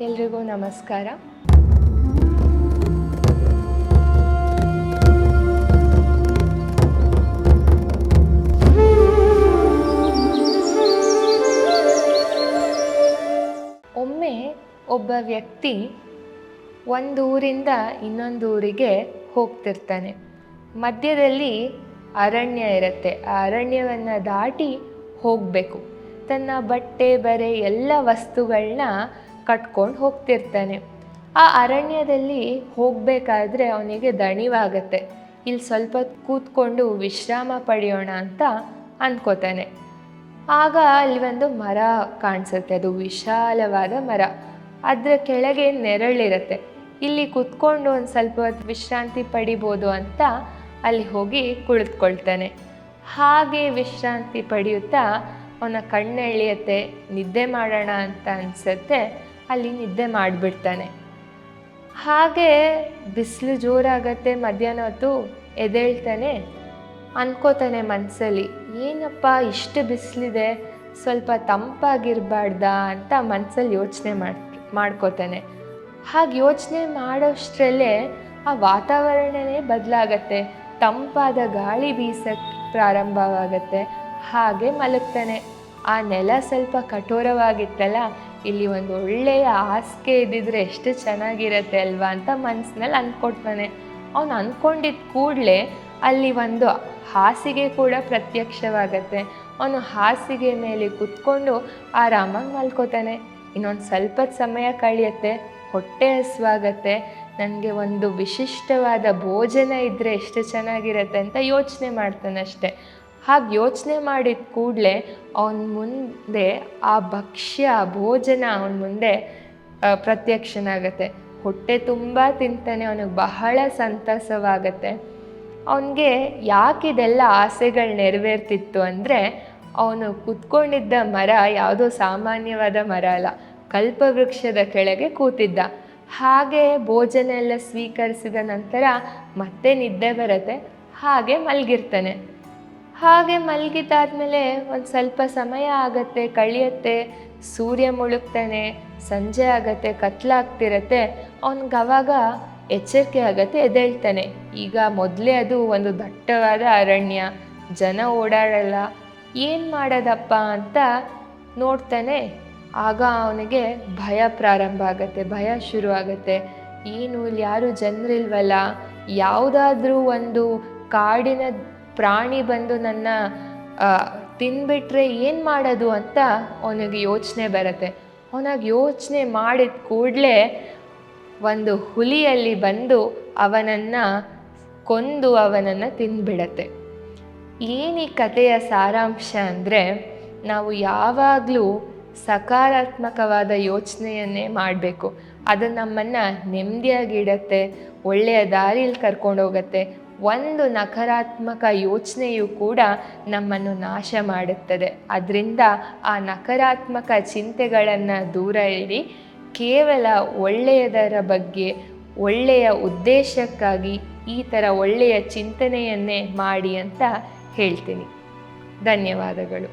ಎಲ್ರಿಗೂ ನಮಸ್ಕಾರ. ಒಮ್ಮೆ ಒಬ್ಬ ವ್ಯಕ್ತಿ ಒಂದೂರಿಂದ ಇನ್ನೊಂದು ಊರಿಗೆ ಹೋಗ್ತಿರ್ತಾನೆ. ಮಧ್ಯದಲ್ಲಿ ಅರಣ್ಯ ಇರುತ್ತೆ. ಆ ಅರಣ್ಯವನ್ನು ದಾಟಿ ಹೋಗಬೇಕು. ತನ್ನ ಬಟ್ಟೆ ಬರೆ ಎಲ್ಲ ವಸ್ತುಗಳನ್ನ ಕಟ್ಕೊಂಡು ಹೋಗ್ತಿರ್ತಾನೆ. ಆ ಅರಣ್ಯದಲ್ಲಿ ಹೋಗಬೇಕಾದ್ರೆ ಅವನಿಗೆ ದಣಿವಾಗತ್ತೆ. ಇಲ್ಲಿ ಸ್ವಲ್ಪ ಕೂತ್ಕೊಂಡು ವಿಶ್ರಾಮ ಪಡೆಯೋಣ ಅಂತ ಅಂದ್ಕೋತಾನೆ. ಆಗ ಅಲ್ಲಿ ಒಂದು ಮರ ಕಾಣಿಸುತ್ತೆ. ಅದು ವಿಶಾಲವಾದ ಮರ. ಅದರ ಕೆಳಗೆ ನೆರಳಿರುತ್ತೆ. ಇಲ್ಲಿ ಕೂತ್ಕೊಂಡು ಒಂದು ಸ್ವಲ್ಪ ಹೊತ್ತು ವಿಶ್ರಾಂತಿ ಪಡಿಬೋದು ಅಂತ ಅಲ್ಲಿ ಹೋಗಿ ಕುಳಿತುಕೊಳ್ತಾನೆ. ಹಾಗೆ ವಿಶ್ರಾಂತಿ ಪಡೆಯುತ್ತಾ ಅವನ ಕಣ್ಣೆಳೆಯುತ್ತೆ. ನಿದ್ದೆ ಮಾಡೋಣ ಅಂತ ಅನಿಸುತ್ತೆ. ಅಲ್ಲಿ ನಿದ್ದೆ ಮಾಡಿಬಿಡ್ತಾನೆ. ಹಾಗೆ ಬಿಸಿಲು ಜೋರಾಗತ್ತೆ. ಮಧ್ಯಾಹ್ನ ಹೊತ್ತು ಎದ್ದೇಳ್ತಾನೆ. ಅನ್ಕೋತಾನೆ ಮನಸ್ಸಲ್ಲಿ, ಏನಪ್ಪ ಇಷ್ಟು ಬಿಸಿಲಿದೆ, ಸ್ವಲ್ಪ ತಂಪಾಗಿರಬಾರ್ದಾ ಅಂತ ಮನಸ್ಸಲ್ಲಿ ಯೋಚನೆ ಮಾಡ್ಕೋತಾನೆ. ಹಾಗೆ ಯೋಚನೆ ಮಾಡೋಷ್ಟರಲ್ಲೇ ಆ ವಾತಾವರಣನೇ ಬದಲಾಗತ್ತೆ. ತಂಪಾದ ಗಾಳಿ ಬೀಸಕ್ಕೆ ಪ್ರಾರಂಭವಾಗತ್ತೆ. ಹಾಗೆ ಮಲಗ್ತಾನೆ. ಆ ನೆಲ ಸ್ವಲ್ಪ ಕಠೋರವಾಗಿತ್ತಲ್ಲ, ಇಲ್ಲಿ ಒಂದು ಒಳ್ಳೆಯ ಹಾಸಿಗೆ ಇದ್ದಿದ್ರೆ ಎಷ್ಟು ಚೆನ್ನಾಗಿರತ್ತೆ ಅಲ್ವಾ ಅಂತ ಮನಸ್ಸಿನಲ್ಲಿ ಅಂದ್ಕೊಳ್ತಾನೆ. ಅವನು ಅಂದ್ಕೊಂಡಿದ್ದ ಕೂಡಲೇ ಅಲ್ಲಿ ಒಂದು ಹಾಸಿಗೆ ಕೂಡ ಪ್ರತ್ಯಕ್ಷವಾಗತ್ತೆ. ಅವನು ಹಾಸಿಗೆ ಮೇಲೆ ಕೂತ್ಕೊಂಡು ಆರಾಮಾಗಿ ಮಲ್ಕೋತಾನೆ. ಇನ್ನೊಂದು ಸ್ವಲ್ಪ ಸಮಯ ಕಳೆಯುತ್ತೆ. ಹೊಟ್ಟೆ ಹಸಿವಾಗತ್ತೆ. ನನಗೆ ಒಂದು ವಿಶಿಷ್ಟವಾದ ಭೋಜನ ಇದ್ದರೆ ಎಷ್ಟು ಚೆನ್ನಾಗಿರುತ್ತೆ ಅಂತ ಯೋಚನೆ ಮಾಡ್ತಾನೆ ಅಷ್ಟೆ. ಹಾಗೆ ಯೋಚನೆ ಮಾಡಿದ ಕೂಡಲೇ ಅವನ ಮುಂದೆ ಆ ಭಕ್ಷ್ಯ ಭೋಜನ ಅವನ ಮುಂದೆ ಪ್ರತ್ಯಕ್ಷನಾಗತ್ತೆ. ಹೊಟ್ಟೆ ತುಂಬ ತಿಂತಾನೆ. ಅವನಿಗೆ ಬಹಳ ಸಂತಸವಾಗತ್ತೆ. ಅವನಿಗೆ ಯಾಕಿದೆಲ್ಲ ಆಸೆಗಳು ನೆರವೇರ್ತಿತ್ತು ಅಂದರೆ, ಅವನು ಕೂತ್ಕೊಂಡಿದ್ದ ಮರ ಯಾವುದೋ ಸಾಮಾನ್ಯವಾದ ಮರ ಅಲ್ಲ, ಕಲ್ಪವೃಕ್ಷದ ಕೆಳಗೆ ಕೂತಿದ್ದ. ಹಾಗೆ ಭೋಜನ ಎಲ್ಲ ಸ್ವೀಕರಿಸಿದ ನಂತರ ಮತ್ತೆ ನಿದ್ದೆ ಬರುತ್ತೆ. ಹಾಗೆ ಮಲಗಿರ್ತಾನೆ. ಹಾಗೆ ಮಲಗಿದಾದ್ಮೇಲೆ ಒಂದು ಸ್ವಲ್ಪ ಸಮಯ ಆಗತ್ತೆ, ಕಳೆಯುತ್ತೆ. ಸೂರ್ಯ ಮುಳುಗ್ತಾನೆ. ಸಂಜೆ ಆಗತ್ತೆ, ಕತ್ಲಾಗ್ತಿರತ್ತೆ. ಅವನಿಗೆ ಅವಾಗ ಎಚ್ಚರಿಕೆ ಆಗತ್ತೆ. ಎದ್ದೇಳ್ತಾನೆ. ಈಗ ಮೊದಲೇ ಅದು ಒಂದು ದಟ್ಟವಾದ ಅರಣ್ಯ, ಜನ ಓಡಾಡಲ್ಲ. ಏನು ಮಾಡೋದಪ್ಪ ಅಂತ ನೋಡ್ತಾನೆ. ಆಗ ಅವನಿಗೆ ಭಯ ಪ್ರಾರಂಭ ಆಗತ್ತೆ. ಭಯ ಶುರು ಆಗತ್ತೆ. ಏನು ಇಲ್ಲಿ ಯಾರು ಜನರಿಲ್ವಲ್ಲ, ಯಾವುದಾದ್ರೂ ಒಂದು ಕಾಡಿನ ಪ್ರಾಣಿ ಬಂದು ನನ್ನ ತಿಂದ್ಬಿಟ್ರೆ ಏನು ಮಾಡೋದು ಅಂತ ಅವನಿಗೆ ಯೋಚನೆ ಬರುತ್ತೆ. ಅವನಾಗ ಯೋಚನೆ ಮಾಡಿದ ಕೂಡಲೇ ಒಂದು ಹುಲಿಯಲ್ಲಿ ಬಂದು ಅವನನ್ನು ಕೊಂದು ಅವನನ್ನು ತಿಂದ್ಬಿಡತ್ತೆ. ಏನು ಈ ಕಥೆಯ ಸಾರಾಂಶ ಅಂದರೆ, ನಾವು ಯಾವಾಗಲೂ ಸಕಾರಾತ್ಮಕವಾದ ಯೋಚನೆಯನ್ನೇ ಮಾಡಬೇಕು. ಅದು ನಮ್ಮನ್ನು ನೆಮ್ಮದಿಯಾಗಿಡತ್ತೆ, ಒಳ್ಳೆಯ ದಾರಿಯಲ್ಲಿ ಕರ್ಕೊಂಡೋಗುತ್ತೆ. ಒಂದು ನಕಾರಾತ್ಮಕ ಯೋಚನೆಯು ಕೂಡ ನಮ್ಮನ್ನು ನಾಶ ಮಾಡುತ್ತದೆ. ಅದರಿಂದ ಆ ನಕಾರಾತ್ಮಕ ಚಿಂತೆಗಳನ್ನು ದೂರ ಇಡಿ. ಕೇವಲ ಒಳ್ಳೆಯದರ ಬಗ್ಗೆ, ಒಳ್ಳೆಯ ಉದ್ದೇಶಕ್ಕಾಗಿ ಈ ಥರ ಒಳ್ಳೆಯ ಚಿಂತನೆಯನ್ನೇ ಮಾಡಿ ಅಂತ ಹೇಳ್ತೀನಿ. ಧನ್ಯವಾದಗಳು.